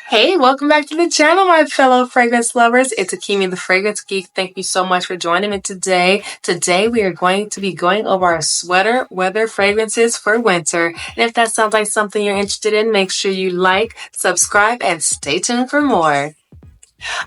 Hey, welcome back to the channel, my fellow fragrance lovers. It's Akimi the Fragrance Geek. Thank you so much for joining me today. Today we are going to be going over our sweater weather fragrances for winter. And if that sounds like something you're interested in, make sure you like, subscribe, and stay tuned for more.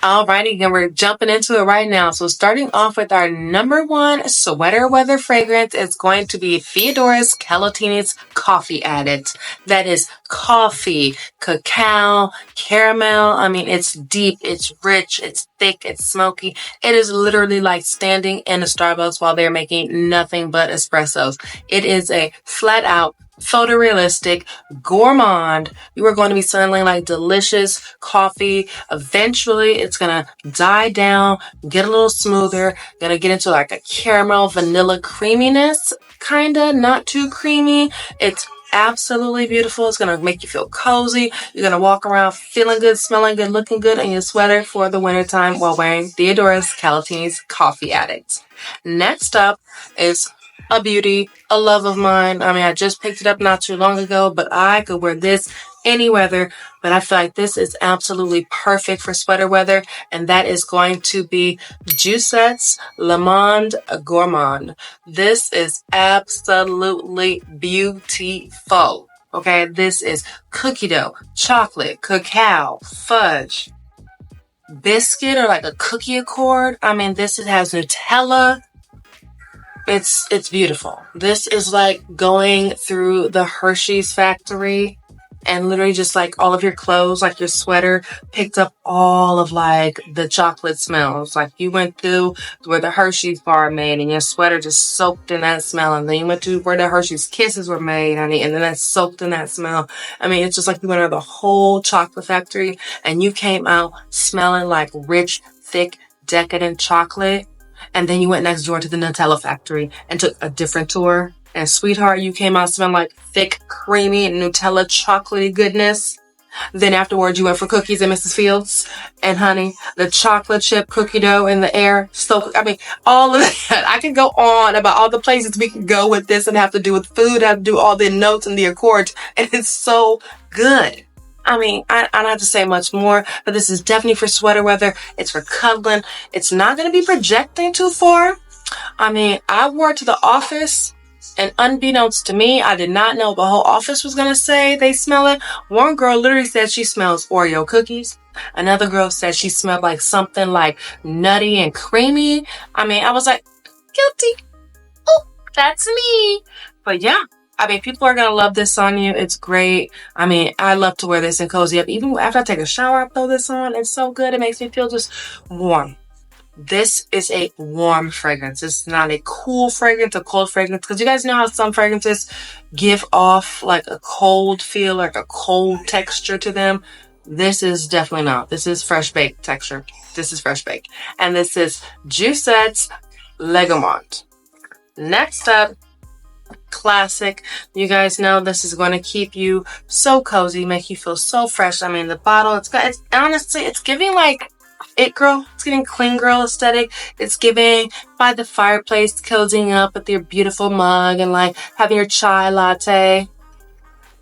Alrighty, then we're jumping into it right now. So starting off with our number one sweater weather fragrance is going to be Theodora's Calatini's Coffee Addict. That is coffee, cacao, caramel. I mean, it's deep, it's rich, it's thick, it's smoky. It is literally like standing in a Starbucks while they're making nothing but espressos. It is a flat out photorealistic, gourmand. You are going to be smelling like delicious coffee. Eventually, it's going to die down, get a little smoother, going to get into like a caramel vanilla creaminess, kind of, not too creamy. It's absolutely beautiful. It's going to make you feel cozy. You're going to walk around feeling good, smelling good, looking good in your sweater for the wintertime while wearing Theodora's Calatini's Coffee Addict. Next up is a beauty, a love of mine. I mean, I just picked it up not too long ago, but I could wear this any weather. But I feel like this is absolutely perfect for sweater weather, and that is going to be Juicette's Le Monde Gourmand. This is absolutely beautiful. Okay, this is cookie dough, chocolate, cacao, fudge, biscuit, or like a cookie accord. I mean, this has Nutella. It's beautiful. This is like going through the Hershey's factory and literally just like all of your clothes, like your sweater, picked up all of like the chocolate smells. Like you went through where the Hershey's bar made and your sweater just soaked in that smell. And then you went to where the Hershey's Kisses were made, honey, and then that soaked in that smell. I mean, it's just like you went over the whole chocolate factory and you came out smelling like rich, thick, decadent chocolate. And then you went next door to the Nutella factory and took a different tour. And sweetheart, you came out smelling like thick, creamy Nutella chocolatey goodness. Then afterwards, you went for cookies at Mrs. Fields. And honey, the chocolate chip cookie dough in the air. So, I mean, all of that. I can go on about all the places we can go with this and have to do with food, have to do all the notes and the accords. And it's so good. I mean, I don't have to say much more, but this is definitely for sweater weather. It's for cuddling. It's not going to be projecting too far. I mean, I wore it to the office, and unbeknownst to me, I did not know the whole office was going to say they smell it. One girl literally said she smells Oreo cookies. Another girl said she smelled like something like nutty and creamy. I mean, I was like, guilty. Oh, that's me. But yeah. I mean, people are going to love this on you. It's great. I mean, I love to wear this and cozy up. Even after I take a shower, I throw this on. It's so good. It makes me feel just warm. This is a warm fragrance. It's not a cool fragrance, a cold fragrance. Because you guys know how some fragrances give off like a cold feel, like a cold texture to them. This is definitely not. This is fresh baked texture. This is fresh baked. And this is Juicette's Le Gourmand. Next up, classic. You guys know this is going to keep you so cozy, make you feel so fresh. I mean, the bottle, it's honestly, it's giving like it girl. It's giving clean girl aesthetic. It's giving by the fireplace, cozying up with your beautiful mug and like having your chai latte.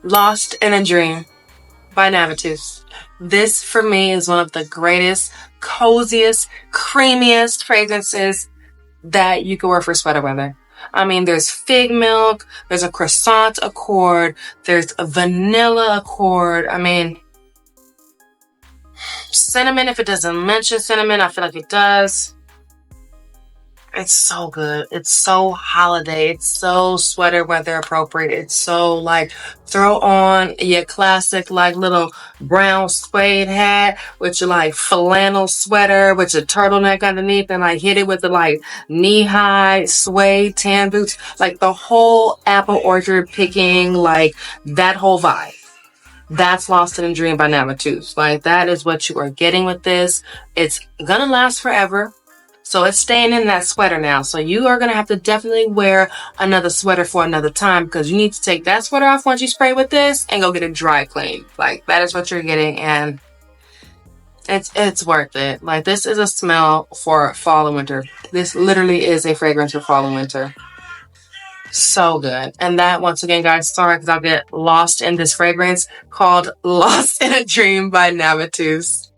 Lost in a Dream by Navitus. This for me is one of the greatest, coziest, creamiest fragrances that you can wear for sweater weather. I mean, there's fig milk, there's a croissant accord, there's a vanilla accord. I mean, cinnamon, if it doesn't mention cinnamon, I feel like it does. It's so good. It's so holiday. It's so sweater weather appropriate. It's so like throw on your classic like little brown suede hat with your like flannel sweater with your turtleneck underneath and like hit it with the like knee-high suede tan boots. Like the whole apple orchard picking, like that whole vibe. That's Lost in a Dream by Navitus. Like that is what you are getting with this. It's gonna last forever. So it's staying in that sweater now. So you are going to have to definitely wear another sweater for another time because you need to take that sweater off once you spray with this and go get it dry clean. Like that is what you're getting, and it's worth it. Like this is a smell for fall and winter. This literally is a fragrance for fall and winter. So good. And that, once again, guys, sorry because I'll get lost in this fragrance called Lost in a Dream by Namatus.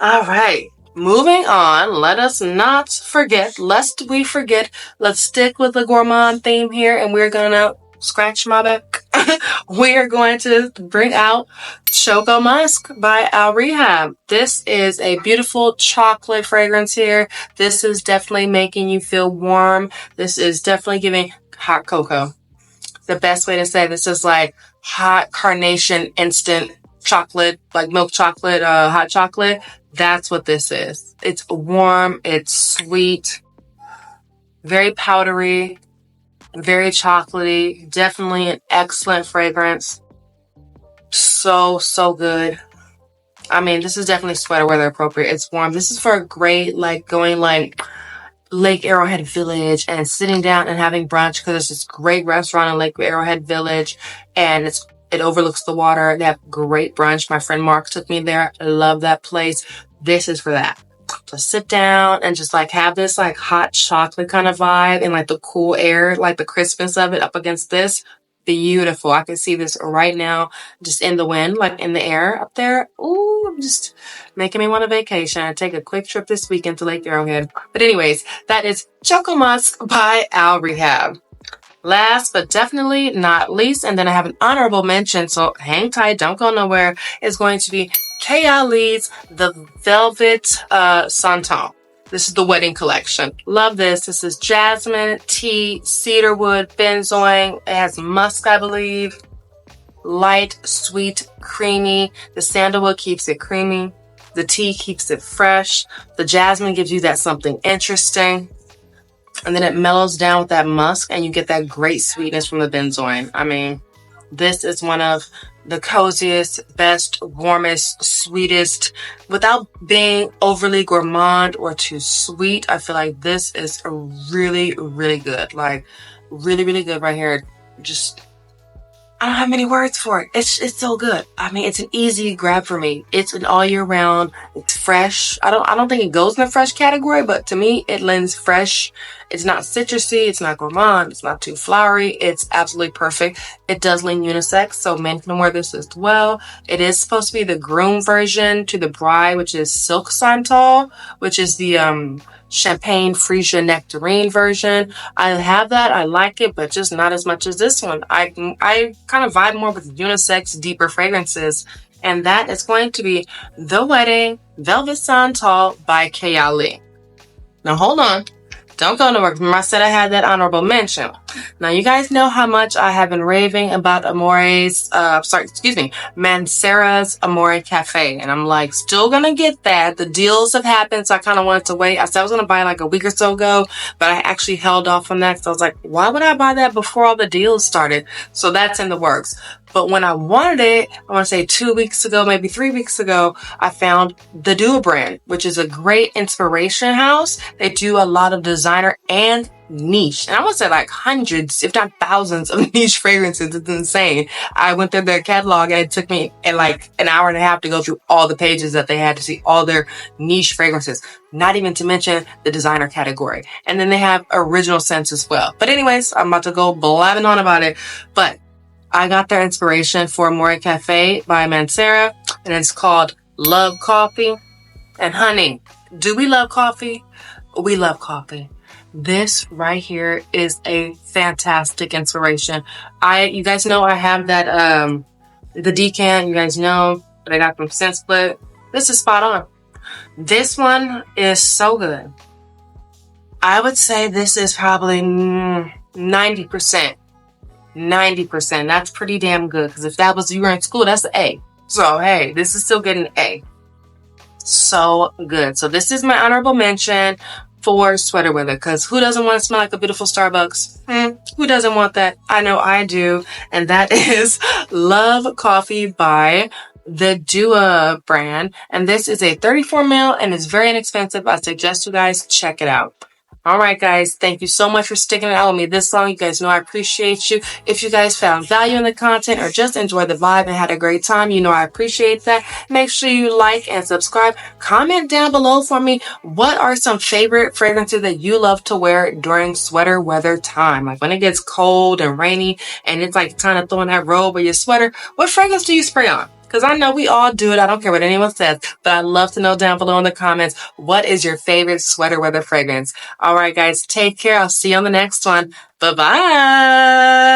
All right. Moving on, let us not forget, lest we forget, let's stick with the gourmand theme here, and we're gonna scratch my back. We are going to bring out Choco Musk by Al Rehab. This is a beautiful chocolate fragrance here. This is definitely making you feel warm. This is definitely giving hot cocoa. The best way to say this is like hot carnation instant chocolate, like milk chocolate, hot chocolate. That's what this is. It's warm, it's sweet, very powdery, very chocolatey, definitely an excellent fragrance. So good. I mean, this is definitely sweater weather appropriate. It's warm. This is for a great, like, going like Lake Arrowhead Village and sitting down and having brunch, because there's this great restaurant in Lake Arrowhead Village and it overlooks the water. They have great brunch. My friend Mark took me there. I love that place. This is for that. To sit down and just like have this like hot chocolate kind of vibe and like the cool air, like the crispness of it up against this. Beautiful. I can see this right now, just in the wind, like in the air up there. Ooh, just making me want a vacation and take a quick trip this weekend to Lake Arrowhead. But anyways, that is Choco Musk by Al Rehab. Last but definitely not least, and then I have an honorable mention, so hang tight, don't go nowhere, is going to be Kayali's The Velvet Santal. This is the wedding collection. Love this. This is jasmine, tea, cedarwood, benzoin. It has musk, I believe. Light, sweet, creamy. The sandalwood keeps it creamy. The tea keeps it fresh. The jasmine gives you that something interesting. And then it mellows down with that musk and you get that great sweetness from the benzoin. I mean, this is one of the coziest, best, warmest, sweetest, without being overly gourmand or too sweet. I feel like this is a really, really good, like really, really good right here. Just, I don't have many words for it. It's so good. I mean, it's an easy grab for me. It's an all year round. It's fresh. I don't think it goes in the fresh category, but to me, it lends fresh. It's not citrusy. It's not gourmand. It's not too flowery. It's absolutely perfect. It does lean unisex, so men can wear this as well. It is supposed to be the groom version to the bride, which is Silk Santal, which is the Champagne Freesia Nectarine version. I have that. I like it, but just not as much as this one. I kind of vibe more with unisex, deeper fragrances, and that is going to be The Wedding Velvet Santal by Kayali. Now hold on. Don't go nowhere. Remember I said I had that honorable mention. Now you guys know how much I have been raving about Mancera's Amore Cafe. And I'm like, still gonna get that. The deals have happened, so I kind of wanted to wait. I said I was gonna buy like a week or so ago, but I actually held off on that because I was like, why would I buy that before all the deals started? So that's in the works. But when I wanted it, I want to say 2 weeks ago, maybe 3 weeks ago, I found the Dua brand, which is a great inspiration house. They do a lot of designer and niche. And I want to say like hundreds, if not thousands of niche fragrances. It's insane. I went through their catalog and it took me like an hour and a half to go through all the pages that they had to see all their niche fragrances. Not even to mention the designer category. And then they have original scents as well. But anyways, I'm about to go blabbing on about it. But I got their inspiration for Amore Cafe by Mancera, and it's called Love Coffee. And honey, do we love coffee? We love coffee. This right here is a fantastic inspiration. You guys know I have that, the decant, you guys know that I got from Scent Split. This is spot on. This one is so good. I would say this is probably 90%. 90%. That's pretty damn good. Because if that was you were in school, that's an A. So hey, this is still getting an A. So good. So this is my honorable mention for sweater weather. Because who doesn't want to smell like a beautiful Starbucks? Who doesn't want that? I know I do. And that is Love Coffee by the Dua brand. And this is a 34 ml and it's very inexpensive. I suggest you guys check it out. All right, guys. Thank you so much for sticking it out with me this long. You guys know I appreciate you. If you guys found value in the content or just enjoyed the vibe and had a great time, you know I appreciate that. Make sure you like and subscribe. Comment down below for me. What are some favorite fragrances that you love to wear during sweater weather time? Like when it gets cold and rainy and it's like time to throw in that robe or your sweater. What fragrance do you spray on? Because I know we all do it. I don't care what anyone says, but I'd love to know down below in the comments, what is your favorite sweater weather fragrance? All right, guys, take care. I'll see you on the next one. Bye-bye.